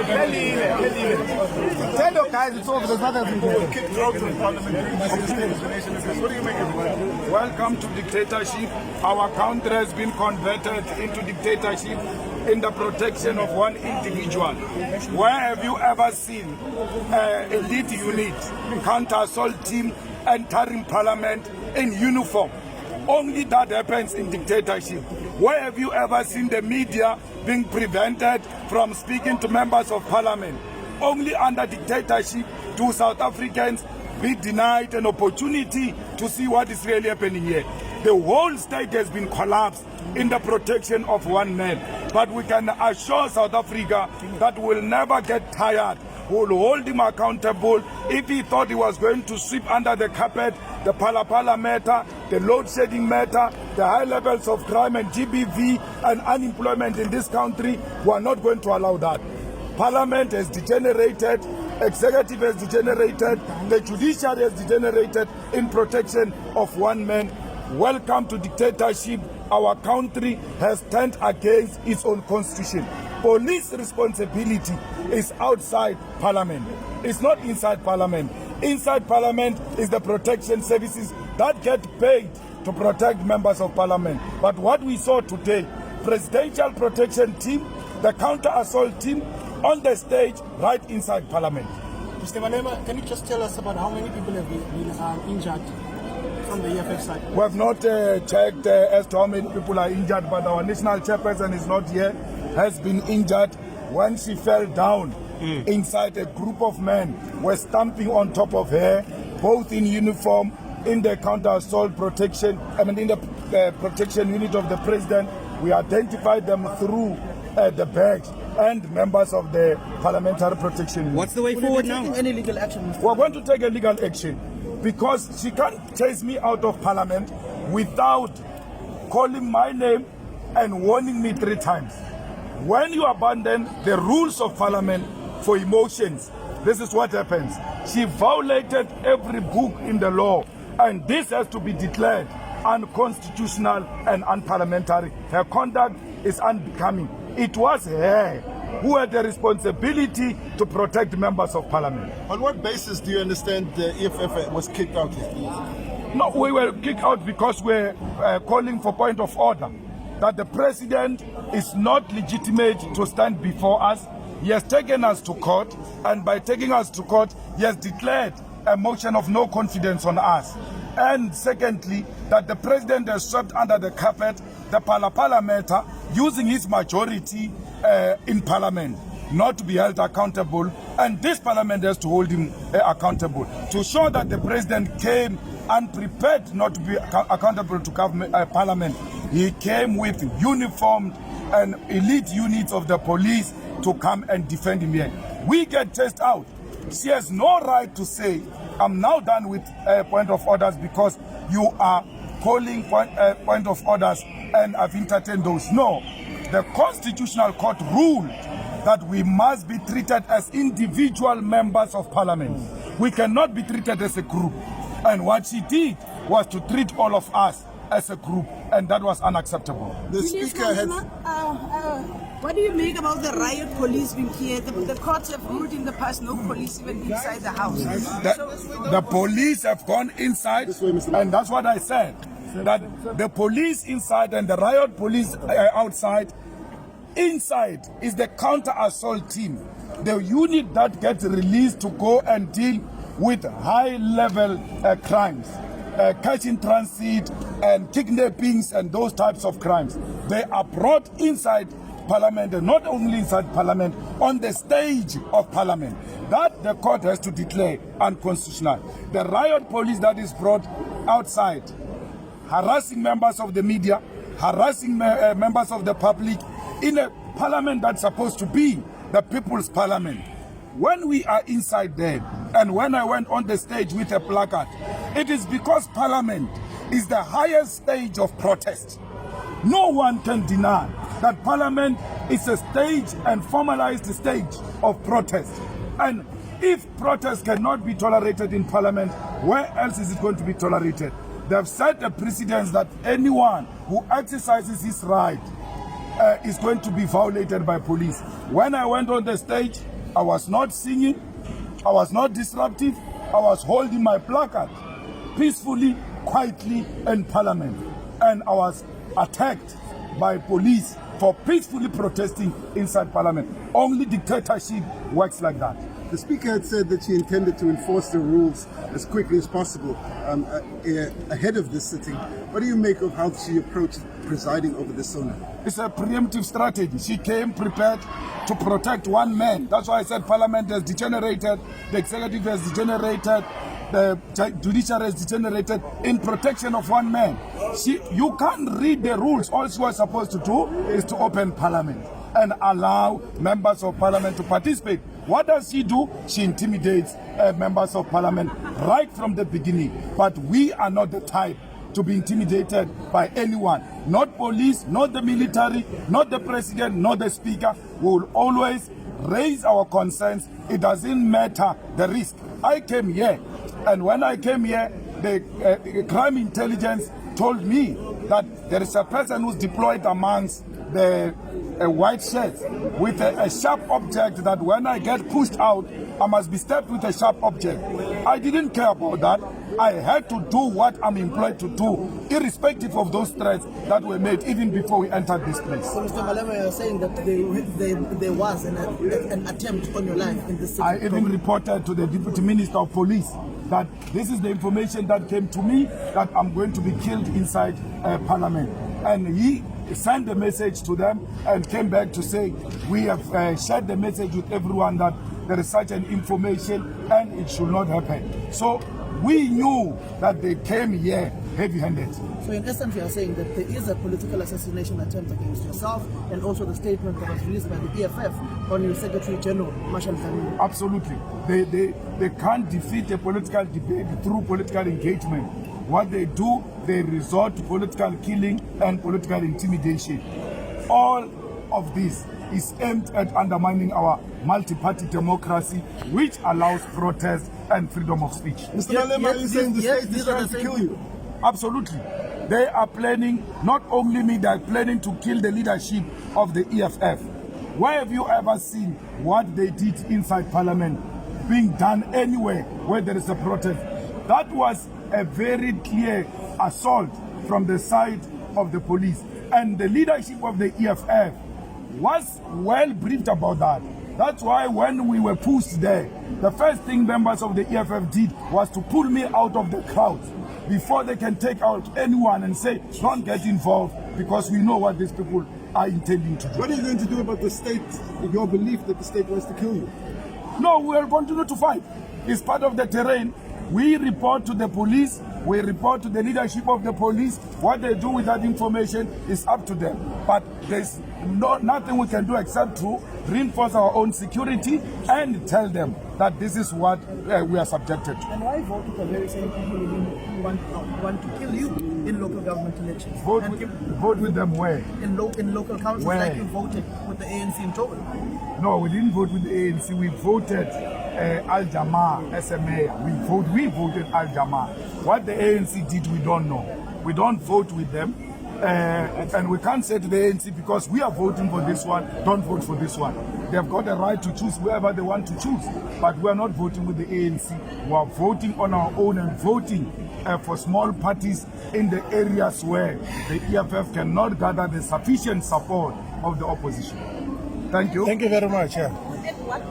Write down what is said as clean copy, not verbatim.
Tell your guys it's over. There's nothing to do. Kicked out of parliament. What do you make of it? Welcome to dictatorship. Our country has been converted into dictatorship in the protection of one individual. Where have you ever seen elite unit, counter-assault team entering parliament in uniform? Only that happens in dictatorship. Where have you ever seen the media being prevented from speaking to members of parliament? Only under dictatorship do South Africans be denied an opportunity to see what is really happening here. The whole state has been collapsed in the protection of one man. But we can assure South Africa that we'll never get tired. We'll hold him accountable. If he thought he was going to sweep under the carpet the Pala matter, the load shedding matter, the high levels of crime and GBV and unemployment in this country, we are not going to allow that. Parliament has degenerated, executive has degenerated, the judiciary has degenerated in protection of one man. Welcome to dictatorship. Our country has turned against its own constitution. Police responsibility is outside parliament. It's not inside parliament. Inside parliament is the protection services that get paid to protect members of parliament. But what we saw today, presidential protection team, the counter-assault team on the stage right inside parliament. Mr. Malema, can you just tell us about how many people have been injured from the EFF side? We have not checked as to how many people are injured, but our national chairperson is not here, has been injured when she fell down. Inside a group of men were stamping on top of her, both in uniform, in the counter-assault protection, in the protection unit of the president. We identified them through the badge and members of the parliamentary protection unit. What's the way forward now? Any legal action? We're going to take a legal action because she can't chase me out of parliament without calling my name and warning me 3 times. When you abandon the rules of parliament for emotions, this is what happens. She violated every book in the law, and this has to be declared unconstitutional and unparliamentary. Her conduct is unbecoming. It was her who had the responsibility to protect members of parliament. On what basis do you understand the EFF was kicked out? No, we were kicked out because we're calling for point of order, that the president is not legitimate to stand before us. He has taken us to court, and by taking us to court, he has declared a motion of no confidence on us. And secondly, that the president has swept under the carpet the Pala matter, using his majority in parliament not to be held accountable, and this parliament has to hold him accountable to show that the president came unprepared not to be accountable to government, parliament. He came with uniformed and elite units of the police to come and defend him here. We get chased out. She has no right to say, I'm now done with point of orders because you are calling point of orders and I've entertained those. No, the Constitutional Court ruled that we must be treated as individual members of parliament. We cannot be treated as a group. And what she did was to treat all of us as a group, and that was unacceptable. The Julius speaker had... what do you make about the riot police being here? The courts have ruled in the past no police even inside the house. The police have gone inside, and that's what I said, that the police inside and the riot police outside. Inside is the counter-assault team, the unit that gets released to go and deal with high-level crimes, cash in transit and kidnappings and those types of crimes. They are brought inside parliament, and not only inside parliament, on the stage of parliament. That the court has to declare unconstitutional. The riot police that is brought outside, harassing members of the media, harassing members of the public, in a parliament that's supposed to be the people's parliament. When we are inside there, and when I went on the stage with a placard, it is because parliament is the highest stage of protest. No one can deny that parliament is a stage and formalized stage of protest. And if protest cannot be tolerated in parliament, where else is it going to be tolerated? They have set a precedence that anyone who exercises his right is going to be violated by police. When I went on the stage, I was not singing, I was not disruptive, I was holding my placard peacefully, quietly in Parliament. And I was attacked by police for peacefully protesting inside Parliament. Only dictatorship works like that. The Speaker had said that she intended to enforce the rules as quickly as possible ahead of this sitting. What do you make of how she approached presiding over the SONA? It's a preemptive strategy. She came prepared to protect one man. That's why I said Parliament has degenerated, the executive has degenerated, the judiciary has degenerated in protection of one man. You can't read the rules. All she was supposed to do is to open Parliament and allow members of Parliament to participate. What does she do? She intimidates members of Parliament right from the beginning. But we are not the type to be intimidated by anyone. Not police, not the military, not the president, not the speaker. We will always raise our concerns. It doesn't matter the risk. I came here, and when I came here, the crime intelligence told me that there is a person who's deployed amongst the white shirts with a sharp object that when I get pushed out, I must be stepped with a sharp object. I didn't care about that. I had to do what I'm employed to do, irrespective of those threats that were made even before we entered this place. So, Mr. Malema, you're saying that there was an attempt on your life in this city? I even reported to the Deputy Minister of Police that this is the information that came to me, that I'm going to be killed inside Parliament. And he sent the message to them and came back to say, we have shared the message with everyone that there is such an information and it should not happen. So we knew that they came here heavy-handed. So in essence, you are saying that there is a political assassination attempt against yourself and also the statement that was released by the EFF on your Secretary General, Marshal Khan. Absolutely. They can't defeat a political debate through political engagement. What they do, they resort to political killing and political intimidation. All of this is aimed at undermining our multi-party democracy, which allows protest and freedom of speech. Mr. Malema, are you saying the state is trying to kill you? Absolutely. They are planning, not only me, they are planning to kill the leadership of the EFF. Where have you ever seen what they did inside Parliament being done anywhere where there is a protest? That was a very clear assault from the side of the police. And the leadership of the EFF was well briefed about that. That's why when we were pushed there, the first thing members of the EFF did was to pull me out of the crowd before they can take out anyone and say, don't get involved, because we know what these people are intending to do. What are you going to do about the state, your belief that the state wants to kill you? No, we will continue to fight. It's part of the terrain. We report to the police, we report to the leadership of the police. What they do with that information is up to them. But there's nothing we can do except to reinforce our own security and tell them that this is what we are subjected to. And why vote with the very same people who want to kill you in local government elections? Vote with them where? In local councils, Where? like you voted with the ANC in Togo. No, we didn't vote with the ANC. We voted Al-Jamaa, SMA. We voted Al-Jamaa. What the ANC did, we don't know. We don't vote with them. And we can't say to the ANC, because we are voting for this one, don't vote for this one. They've got the right to choose whoever they want to choose. But we are not voting with the ANC. We are voting on our own and voting for small parties in the areas where the EFF cannot gather the sufficient support of the opposition. Thank you. Thank you very much. And what